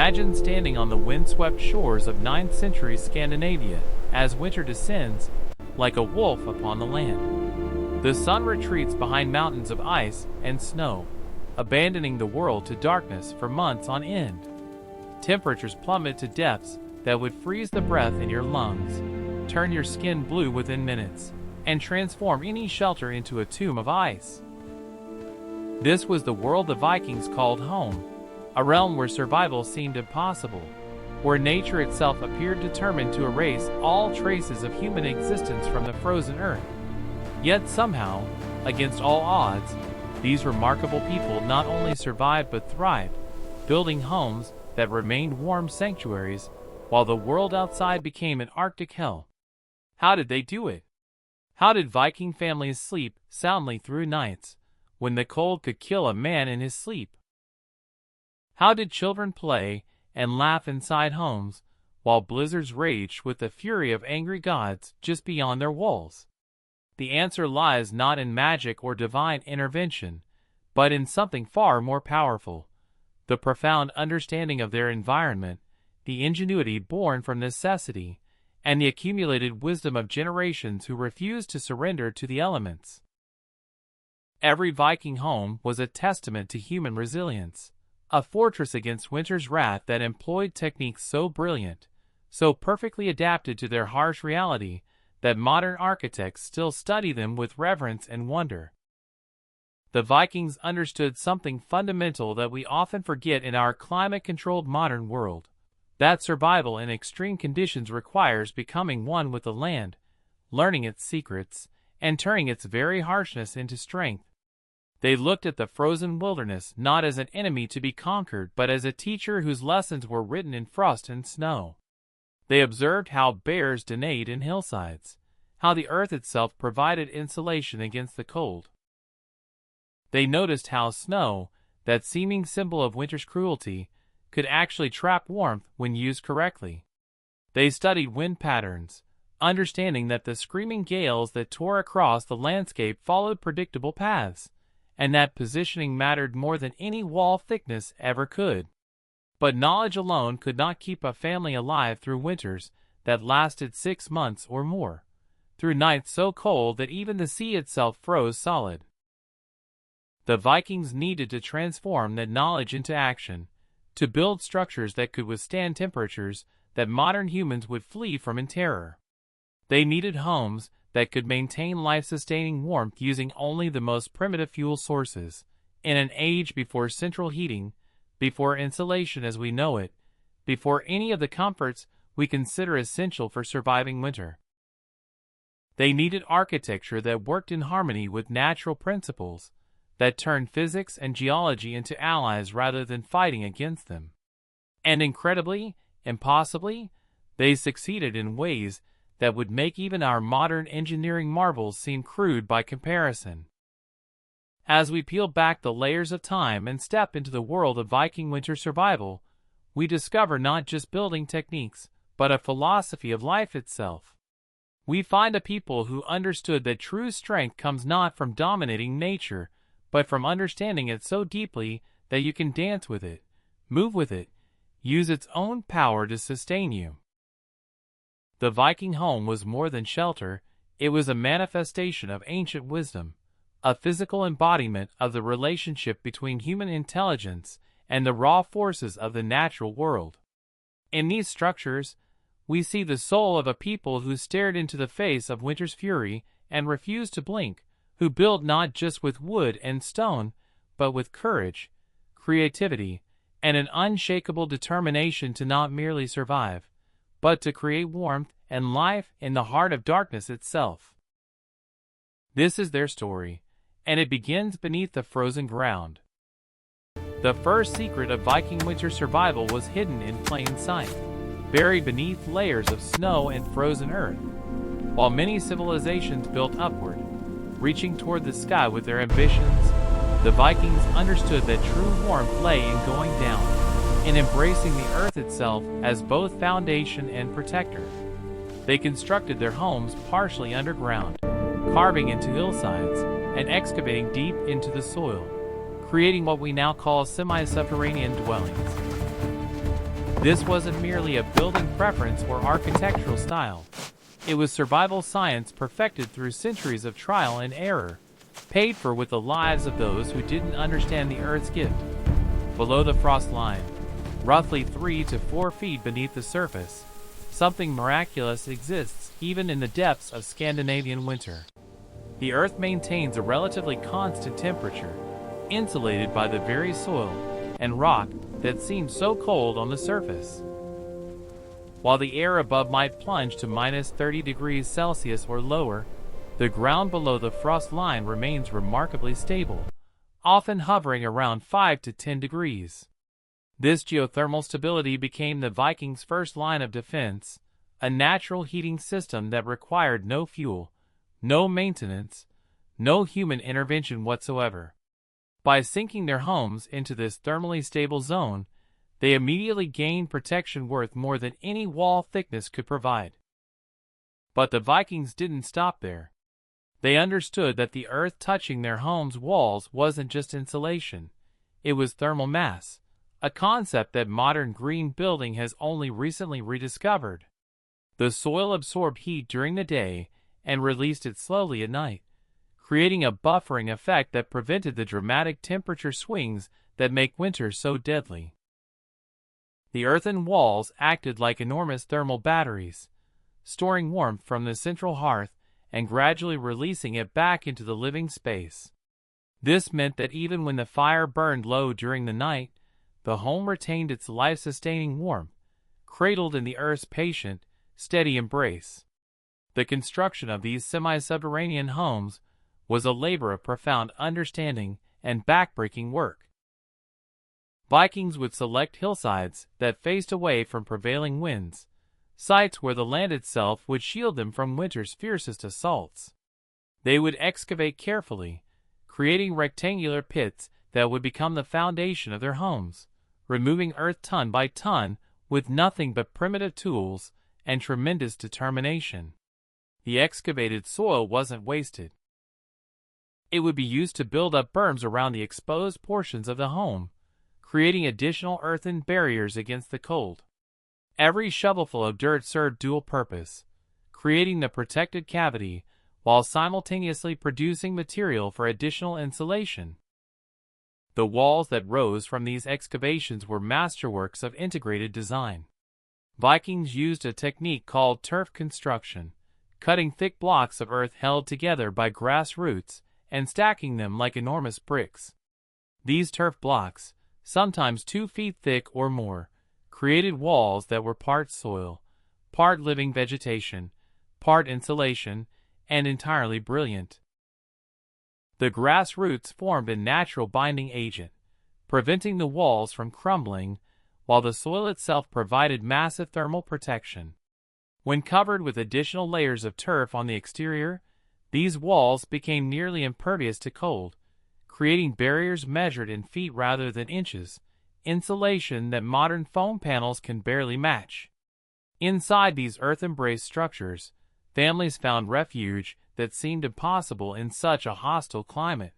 Imagine standing on the windswept shores of 9th century Scandinavia as winter descends like a wolf upon the land. The sun retreats behind mountains of ice and snow, abandoning the world to darkness for months on end. Temperatures plummet to depths that would freeze the breath in your lungs, turn your skin blue within minutes, and transform any shelter into a tomb of ice. This was the world the Vikings called home, a realm where survival seemed impossible, where nature itself appeared determined to erase all traces of human existence from the frozen earth. Yet somehow, against all odds, these remarkable people not only survived but thrived, building homes that remained warm sanctuaries while the world outside became an Arctic hell. How did they do it? How did Viking families sleep soundly through nights when the cold could kill a man in his sleep? How did children play and laugh inside homes while blizzards raged with the fury of angry gods just beyond their walls? The answer lies not in magic or divine intervention, but in something far more powerful: the profound understanding of their environment, the ingenuity born from necessity, and the accumulated wisdom of generations who refused to surrender to the elements. Every Viking home was a testament to human resilience, a fortress against winter's wrath that employed techniques so brilliant, so perfectly adapted to their harsh reality, that modern architects still study them with reverence and wonder. The Vikings understood something fundamental that we often forget in our climate-controlled modern world: that survival in extreme conditions requires becoming one with the land, learning its secrets, and turning its very harshness into strength. They looked at the frozen wilderness not as an enemy to be conquered but as a teacher whose lessons were written in frost and snow. They observed how bears denayed in hillsides, how the earth itself provided insulation against the cold. They noticed how snow, that seeming symbol of winter's cruelty, could actually trap warmth when used correctly. They studied wind patterns, understanding that the screaming gales that tore across the landscape followed predictable paths, and that positioning mattered more than any wall thickness ever could. But knowledge alone could not keep a family alive through winters that lasted 6 months or more, through nights so cold that even the sea itself froze solid. The Vikings needed to transform that knowledge into action, to build structures that could withstand temperatures that modern humans would flee from in terror. They needed homes that could maintain life-sustaining warmth using only the most primitive fuel sources, in an age before central heating, before insulation as we know it, before any of the comforts we consider essential for surviving winter. They needed architecture that worked in harmony with natural principles, that turned physics and geology into allies rather than fighting against them. And incredibly, impossibly, they succeeded in ways that would make even our modern engineering marvels seem crude by comparison. As we peel back the layers of time and step into the world of Viking winter survival, we discover not just building techniques, but a philosophy of life itself. We find a people who understood that true strength comes not from dominating nature, but from understanding it so deeply that you can dance with it, move with it, use its own power to sustain you. The Viking home was more than shelter; it was a manifestation of ancient wisdom, a physical embodiment of the relationship between human intelligence and the raw forces of the natural world. In these structures, we see the soul of a people who stared into the face of winter's fury and refused to blink, who built not just with wood and stone, but with courage, creativity, and an unshakable determination to not merely survive, but to create warmth and life in the heart of darkness itself. This is their story, and it begins beneath the frozen ground. The first secret of Viking winter survival was hidden in plain sight, buried beneath layers of snow and frozen earth. While many civilizations built upward, reaching toward the sky with their ambitions, the Vikings understood that true warmth lay in going down, in embracing the earth itself as both foundation and protector. They constructed their homes partially underground, carving into hillsides and excavating deep into the soil, creating what we now call semi-subterranean dwellings. This wasn't merely a building preference or architectural style. It was survival science perfected through centuries of trial and error, paid for with the lives of those who didn't understand the Earth's gift. Below the frost line, roughly 3 to 4 feet beneath the surface, something miraculous exists even in the depths of Scandinavian winter. The Earth maintains a relatively constant temperature, insulated by the very soil and rock that seems so cold on the surface. While the air above might plunge to minus 30 degrees Celsius or lower, the ground below the frost line remains remarkably stable, often hovering around 5 to 10 degrees. This geothermal stability became the Vikings' first line of defense, a natural heating system that required no fuel, no maintenance, no human intervention whatsoever. By sinking their homes into this thermally stable zone, they immediately gained protection worth more than any wall thickness could provide. But the Vikings didn't stop there. They understood that the earth touching their homes' walls wasn't just insulation, it was thermal mass, a concept that modern green building has only recently rediscovered. The soil absorbed heat during the day and released it slowly at night, creating a buffering effect that prevented the dramatic temperature swings that make winter so deadly. The earthen walls acted like enormous thermal batteries, storing warmth from the central hearth and gradually releasing it back into the living space. This meant that even when the fire burned low during the night, the home retained its life-sustaining warmth, cradled in the earth's patient, steady embrace. The construction of these semi-subterranean homes was a labor of profound understanding and backbreaking work. Vikings would select hillsides that faced away from prevailing winds, sites where the land itself would shield them from winter's fiercest assaults. They would excavate carefully, creating rectangular pits that would become the foundation of their homes, removing earth ton by ton with nothing but primitive tools and tremendous determination. The excavated soil wasn't wasted. It would be used to build up berms around the exposed portions of the home, creating additional earthen barriers against the cold. Every shovelful of dirt served dual purpose, creating the protected cavity while simultaneously producing material for additional insulation. The walls that rose from these excavations were masterworks of integrated design. Vikings used a technique called turf construction, cutting thick blocks of earth held together by grass roots and stacking them like enormous bricks. These turf blocks, sometimes 2 feet thick or more, created walls that were part soil, part living vegetation, part insulation, and entirely brilliant. The grass roots formed a natural binding agent, preventing the walls from crumbling, while the soil itself provided massive thermal protection. When covered with additional layers of turf on the exterior, these walls became nearly impervious to cold, creating barriers measured in feet rather than inches, insulation that modern foam panels can barely match. Inside these earth-embraced structures, families found refuge that seemed impossible in such a hostile climate.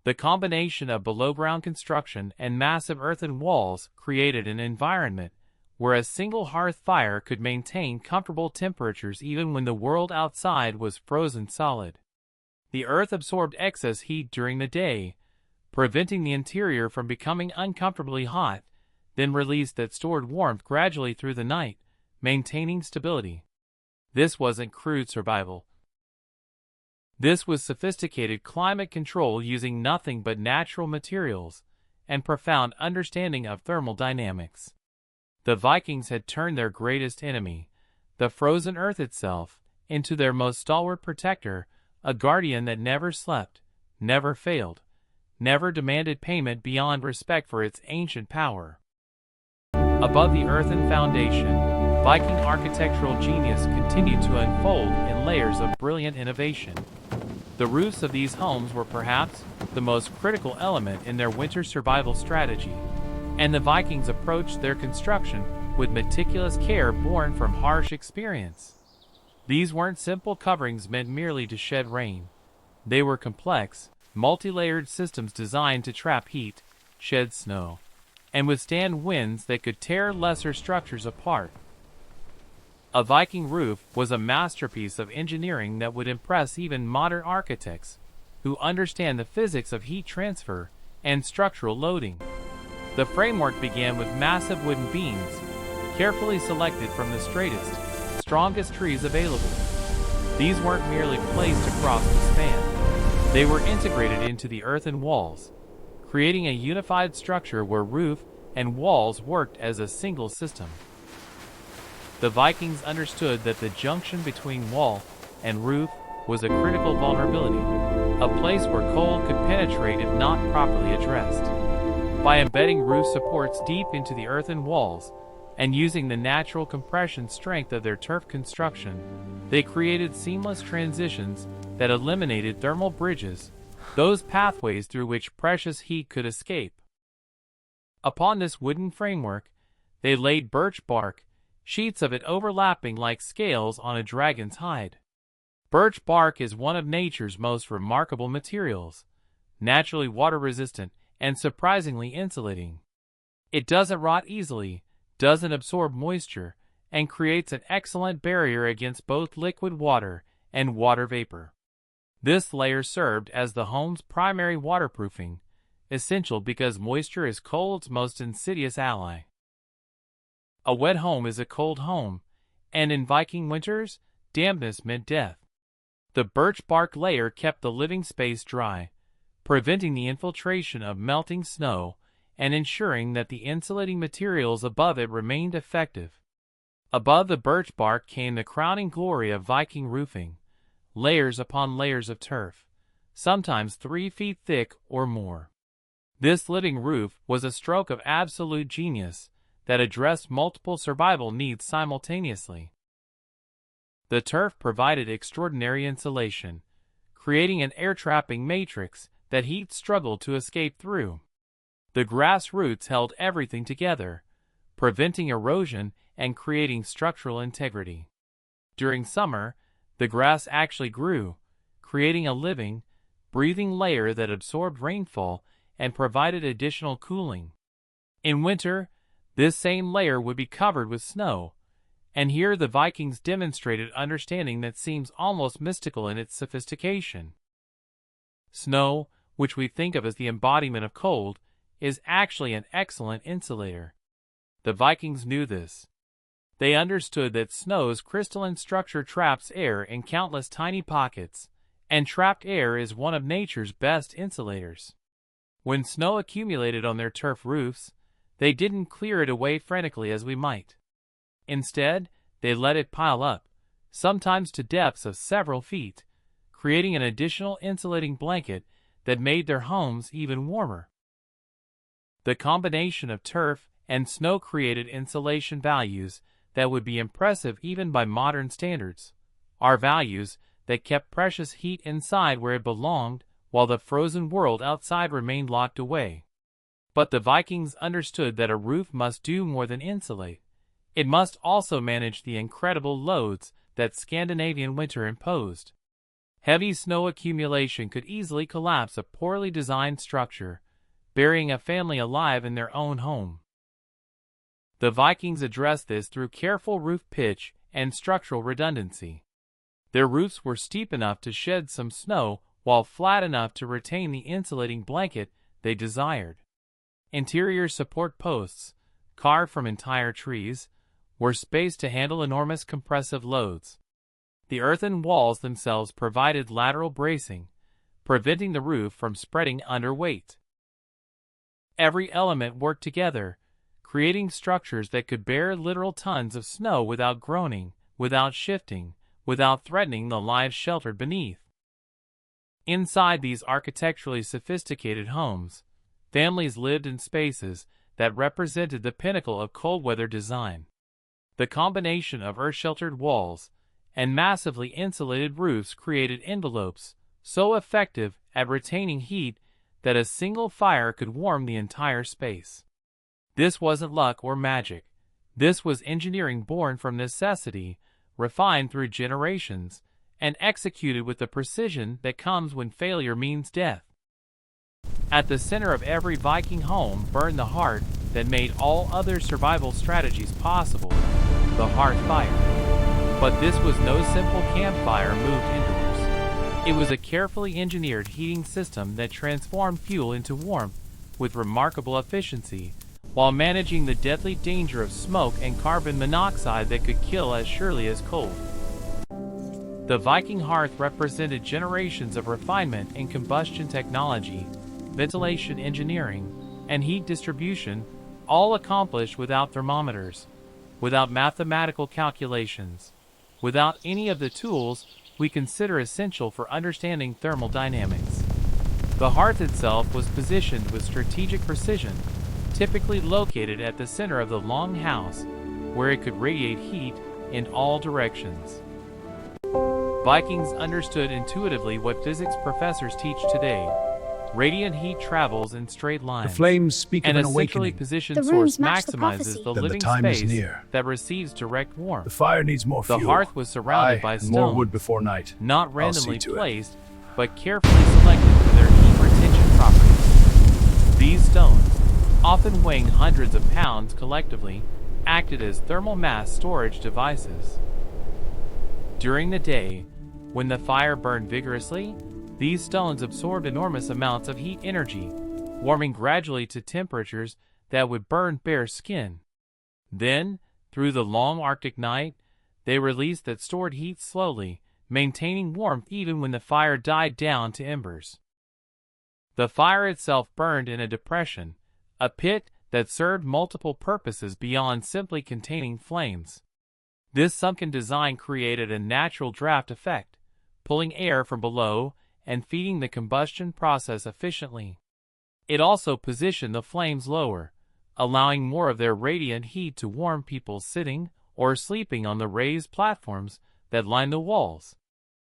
The combination of below-ground construction and massive earthen walls created an environment where a single hearth fire could maintain comfortable temperatures even when the world outside was frozen solid. The earth absorbed excess heat during the day, preventing the interior from becoming uncomfortably hot, then released that stored warmth gradually through the night, maintaining stability. This wasn't crude survival. This was sophisticated climate control using nothing but natural materials and profound understanding of thermal dynamics. The Vikings had turned their greatest enemy, the frozen earth itself, into their most stalwart protector, a guardian that never slept, never failed, never demanded payment beyond respect for its ancient power. Above the earthen foundation, Viking architectural genius continued to unfold in layers of brilliant innovation. The roofs of these homes were perhaps the most critical element in their winter survival strategy, and the Vikings approached their construction with meticulous care born from harsh experience. These weren't simple coverings meant merely to shed rain. They were complex, multi-layered systems designed to trap heat, shed snow, and withstand winds that could tear lesser structures apart. A Viking roof was a masterpiece of engineering that would impress even modern architects, who understand the physics of heat transfer and structural loading. The framework began with massive wooden beams, carefully selected from the straightest, strongest trees available. These weren't merely placed across the span. They were integrated into the earthen walls, creating a unified structure where roof and walls worked as a single system. The Vikings understood that the junction between wall and roof was a critical vulnerability, a place where cold could penetrate if not properly addressed. By embedding roof supports deep into the earthen walls and using the natural compression strength of their turf construction, they created seamless transitions that eliminated thermal bridges, those pathways through which precious heat could escape. Upon this wooden framework, they laid birch bark, sheets of it overlapping like scales on a dragon's hide. Birch bark is one of nature's most remarkable materials, naturally water-resistant and surprisingly insulating. It doesn't rot easily, doesn't absorb moisture, and creates an excellent barrier against both liquid water and water vapor. This layer served as the home's primary waterproofing, essential because moisture is cold's most insidious ally. A wet home is a cold home, and in Viking winters, dampness meant death. The birch bark layer kept the living space dry, preventing the infiltration of melting snow and ensuring that the insulating materials above it remained effective. Above the birch bark came the crowning glory of Viking roofing, layers upon layers of turf, sometimes 3 feet thick or more. This living roof was a stroke of absolute genius that addressed multiple survival needs simultaneously. The turf provided extraordinary insulation, creating an air-trapping matrix that heat struggled to escape through. The grass roots held everything together, preventing erosion and creating structural integrity. During summer, the grass actually grew, creating a living, breathing layer that absorbed rainfall and provided additional cooling. In winter, this same layer would be covered with snow, and here the Vikings demonstrated understanding that seems almost mystical in its sophistication. Snow, which we think of as the embodiment of cold, is actually an excellent insulator. The Vikings knew this. They understood that snow's crystalline structure traps air in countless tiny pockets, and trapped air is one of nature's best insulators. When snow accumulated on their turf roofs, they didn't clear it away frantically as we might. Instead, they let it pile up, sometimes to depths of several feet, creating an additional insulating blanket that made their homes even warmer. The combination of turf and snow created insulation values that would be impressive even by modern standards, are values that kept precious heat inside where it belonged while the frozen world outside remained locked away. But the Vikings understood that a roof must do more than insulate. It must also manage the incredible loads that Scandinavian winter imposed. Heavy snow accumulation could easily collapse a poorly designed structure, burying a family alive in their own home. The Vikings addressed this through careful roof pitch and structural redundancy. Their roofs were steep enough to shed some snow while flat enough to retain the insulating blanket they desired. Interior support posts, carved from entire trees, were spaced to handle enormous compressive loads. The earthen walls themselves provided lateral bracing, preventing the roof from spreading under weight. Every element worked together, creating structures that could bear literal tons of snow without groaning, without shifting, without threatening the lives sheltered beneath. Inside these architecturally sophisticated homes, families lived in spaces that represented the pinnacle of cold-weather design. The combination of earth-sheltered walls and massively insulated roofs created envelopes so effective at retaining heat that a single fire could warm the entire space. This wasn't luck or magic. This was engineering born from necessity, refined through generations, and executed with the precision that comes when failure means death. At the center of every Viking home burned the heart that made all other survival strategies possible, the hearth fire. But this was no simple campfire moved indoors. It was a carefully engineered heating system that transformed fuel into warmth with remarkable efficiency, while managing the deadly danger of smoke and carbon monoxide that could kill as surely as cold. The Viking hearth represented generations of refinement in combustion technology, ventilation engineering, and heat distribution, all accomplished without thermometers, without mathematical calculations, without any of the tools we consider essential for understanding thermal dynamics. The hearth itself was positioned with strategic precision, typically located at the center of the long house, where it could radiate heat in all directions. Vikings understood intuitively what physics professors teach today. Radiant heat travels in straight lines. The flames speak of and an a centrally awakening. positioned The source rooms match the maximizes prophecy. the Then the living time is space near. that receives direct warmth. The fire needs more The fuel. hearth was surrounded Aye, by and more stones, wood before night. not I'll see randomly to it. placed, but carefully selected for their heat retention properties. These stones, often weighing hundreds of pounds collectively, acted as thermal mass storage devices. During the day, when the fire burned vigorously, these stones absorbed enormous amounts of heat energy, warming gradually to temperatures that would burn bare skin. Then, through the long Arctic night, they released that stored heat slowly, maintaining warmth even when the fire died down to embers. The fire itself burned in a depression, a pit that served multiple purposes beyond simply containing flames. This sunken design created a natural draft effect, pulling air from below and feeding the combustion process efficiently. It also positioned the flames lower, allowing more of their radiant heat to warm people sitting or sleeping on the raised platforms that lined the walls.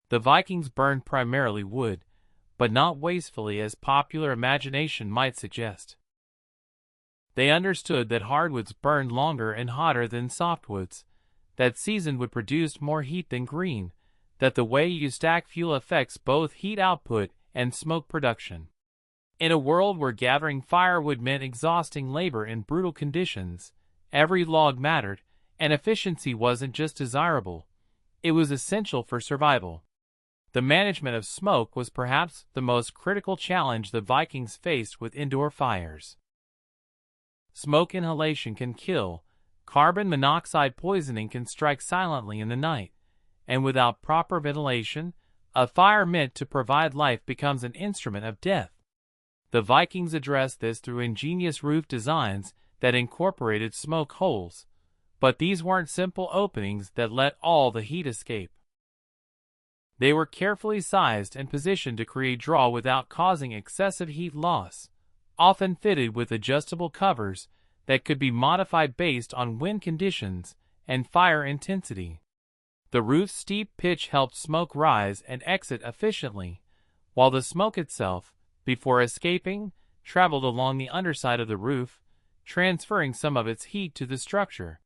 The Vikings burned primarily wood, but not wastefully as popular imagination might suggest. They understood that hardwoods burned longer and hotter than softwoods, that seasoned would produce more heat than green, that the way you stack fuel affects both heat output and smoke production. In a world where gathering firewood meant exhausting labor in brutal conditions, every log mattered, and efficiency wasn't just desirable, it was essential for survival. The management of smoke was perhaps the most critical challenge the Vikings faced with indoor fires. Smoke inhalation can kill, carbon monoxide poisoning can strike silently in the night, and without proper ventilation, a fire meant to provide life becomes an instrument of death. The Vikings addressed this through ingenious roof designs that incorporated smoke holes, but these weren't simple openings that let all the heat escape. They were carefully sized and positioned to create draw without causing excessive heat loss, often fitted with adjustable covers that could be modified based on wind conditions and fire intensity. The roof's steep pitch helped smoke rise and exit efficiently, while the smoke itself, before escaping, traveled along the underside of the roof, transferring some of its heat to the structure.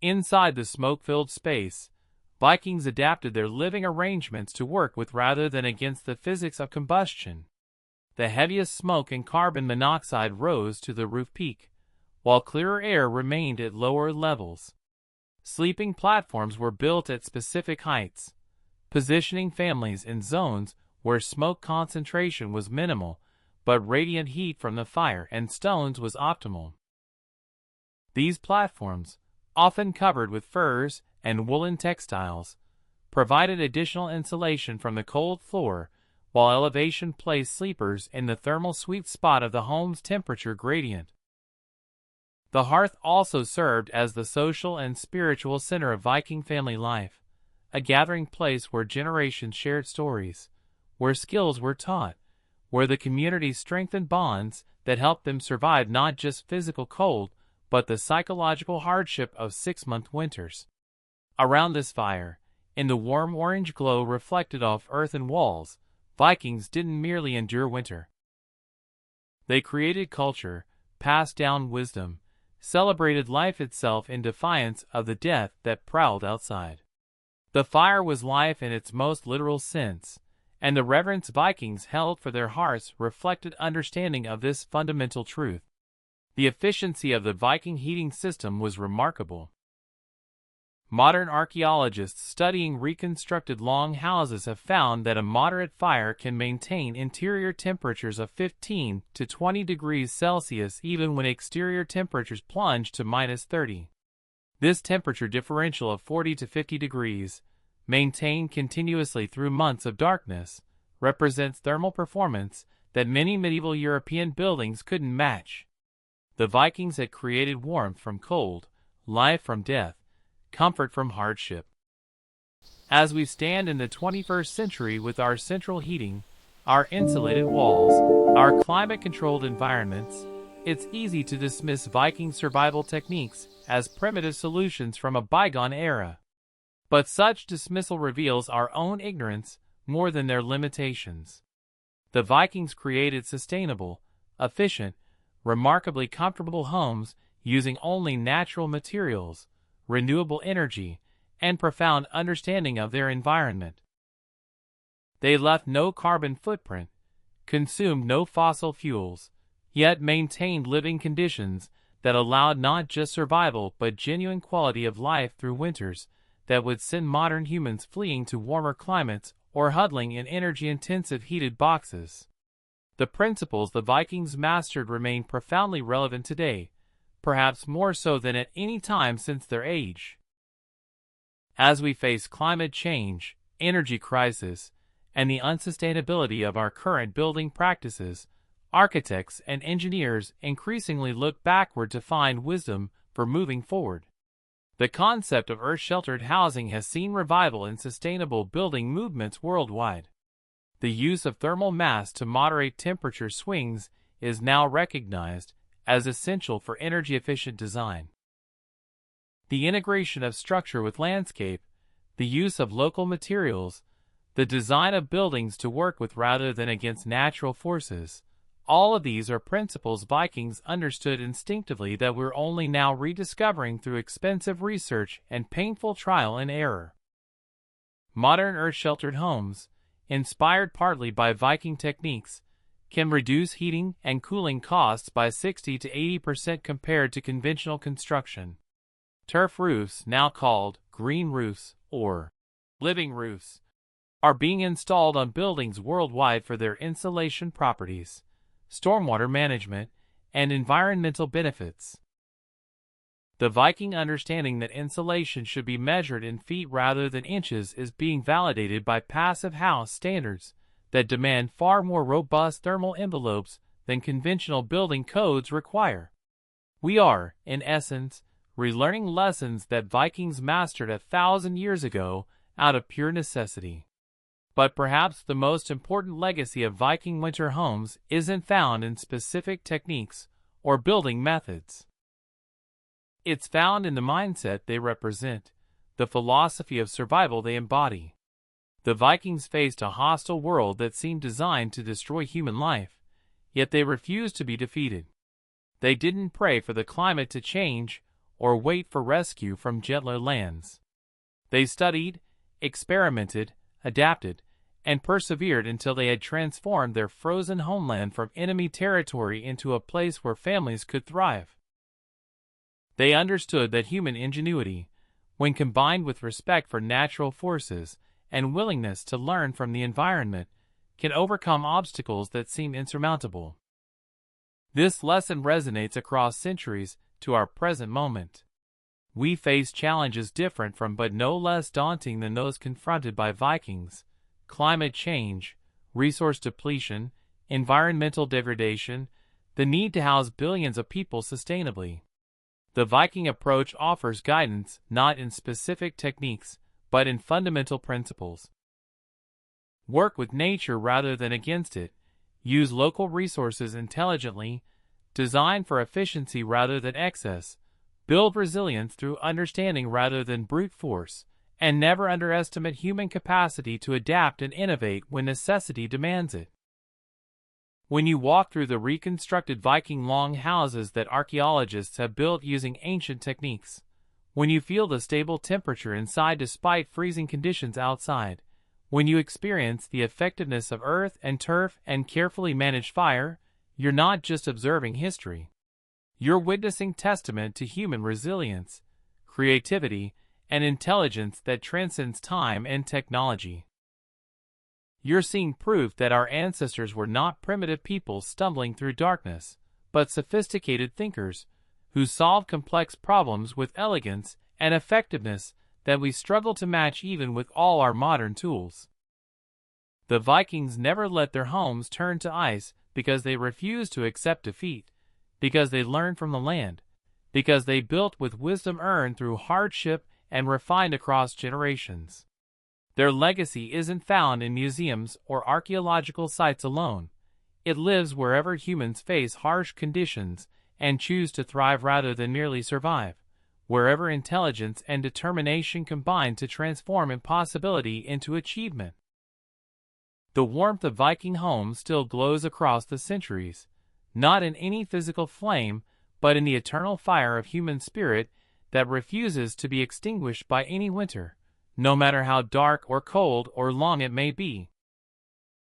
Inside the smoke-filled space, Vikings adapted their living arrangements to work with rather than against the physics of combustion. The heaviest smoke and carbon monoxide rose to the roof peak, while clearer air remained at lower levels. Sleeping platforms were built at specific heights, positioning families in zones where smoke concentration was minimal, but radiant heat from the fire and stones was optimal. These platforms, often covered with furs and woolen textiles, provided additional insulation from the cold floor, while elevation placed sleepers in the thermal sweet spot of the home's temperature gradient. The hearth also served as the social and spiritual center of Viking family life, a gathering place where generations shared stories, where skills were taught, where the community strengthened bonds that helped them survive not just physical cold, but the psychological hardship of 6-month winters. Around this fire, in the warm orange glow reflected off earthen walls, Vikings didn't merely endure winter. They created culture, passed down wisdom, celebrated life itself in defiance of the death that prowled outside. The fire was life in its most literal sense, and the reverence Vikings held for their hearths reflected understanding of this fundamental truth. The efficiency of the Viking heating system was remarkable. Modern archaeologists studying reconstructed longhouses have found that a moderate fire can maintain interior temperatures of 15 to 20 degrees Celsius even when exterior temperatures plunge to -30. This temperature differential of 40 to 50 degrees, maintained continuously through months of darkness, represents thermal performance that many medieval European buildings couldn't match. The Vikings had created warmth from cold, life from death, comfort from hardship. As we stand in the 21st century with our central heating, our insulated walls, our climate-controlled environments, it's easy to dismiss Viking survival techniques as primitive solutions from a bygone era. But such dismissal reveals our own ignorance more than their limitations. The Vikings created sustainable, efficient, remarkably comfortable homes using only natural materials, renewable energy, and profound understanding of their environment. They left no carbon footprint, consumed no fossil fuels, yet maintained living conditions that allowed not just survival but genuine quality of life through winters that would send modern humans fleeing to warmer climates or huddling in energy-intensive heated boxes. The principles the Vikings mastered remain profoundly relevant today, perhaps more so than at any time since their age. As we face climate change, energy crisis, and the unsustainability of our current building practices, architects and engineers increasingly look backward to find wisdom for moving forward. The concept of earth-sheltered housing has seen revival in sustainable building movements worldwide. The use of thermal mass to moderate temperature swings is now recognized as essential for energy-efficient design. The integration of structure with landscape, the use of local materials, the design of buildings to work with rather than against natural forces, all of these are principles Vikings understood instinctively that we're only now rediscovering through expensive research and painful trial and error. Modern earth-sheltered homes, inspired partly by Viking techniques, can reduce heating and cooling costs by 60 to 80% compared to conventional construction. Turf roofs, now called green roofs or living roofs, are being installed on buildings worldwide for their insulation properties, stormwater management, and environmental benefits. The Viking understanding that insulation should be measured in feet rather than inches is being validated by passive house standards that demand far more robust thermal envelopes than conventional building codes require. We are, in essence, relearning lessons that Vikings mastered 1,000 years ago out of pure necessity. But perhaps the most important legacy of Viking winter homes isn't found in specific techniques or building methods. It's found in the mindset they represent, the philosophy of survival they embody. The Vikings faced a hostile world that seemed designed to destroy human life, yet they refused to be defeated. They didn't pray for the climate to change or wait for rescue from gentler lands. They studied, experimented, adapted, and persevered until they had transformed their frozen homeland from enemy territory into a place where families could thrive. They understood that human ingenuity, when combined with respect for natural forces and willingness to learn from the environment, can overcome obstacles that seem insurmountable. This lesson resonates across centuries to our present moment. We face challenges different from but no less daunting than those confronted by Vikings: climate change, resource depletion, environmental degradation, the need to house billions of people sustainably. The Viking approach offers guidance not in specific techniques, but in fundamental principles. Work with nature rather than against it, use local resources intelligently, design for efficiency rather than excess, build resilience through understanding rather than brute force, and never underestimate human capacity to adapt and innovate when necessity demands it. When you walk through the reconstructed Viking longhouses that archaeologists have built using ancient techniques, when you feel the stable temperature inside despite freezing conditions outside, when you experience the effectiveness of earth and turf and carefully managed fire, you're not just observing history. You're witnessing testament to human resilience, creativity, and intelligence that transcends time and technology. You're seeing proof that our ancestors were not primitive people stumbling through darkness, but sophisticated thinkers who solved complex problems with elegance and effectiveness that we struggle to match even with all our modern tools. The Vikings never let their homes turn to ice because they refused to accept defeat, because they learned from the land, because they built with wisdom earned through hardship and refined across generations. Their legacy isn't found in museums or archaeological sites alone. It lives wherever humans face harsh conditions and choose to thrive rather than merely survive, wherever intelligence and determination combine to transform impossibility into achievement. The warmth of Viking homes still glows across the centuries, not in any physical flame, but in the eternal fire of human spirit that refuses to be extinguished by any winter, no matter how dark or cold or long it may be.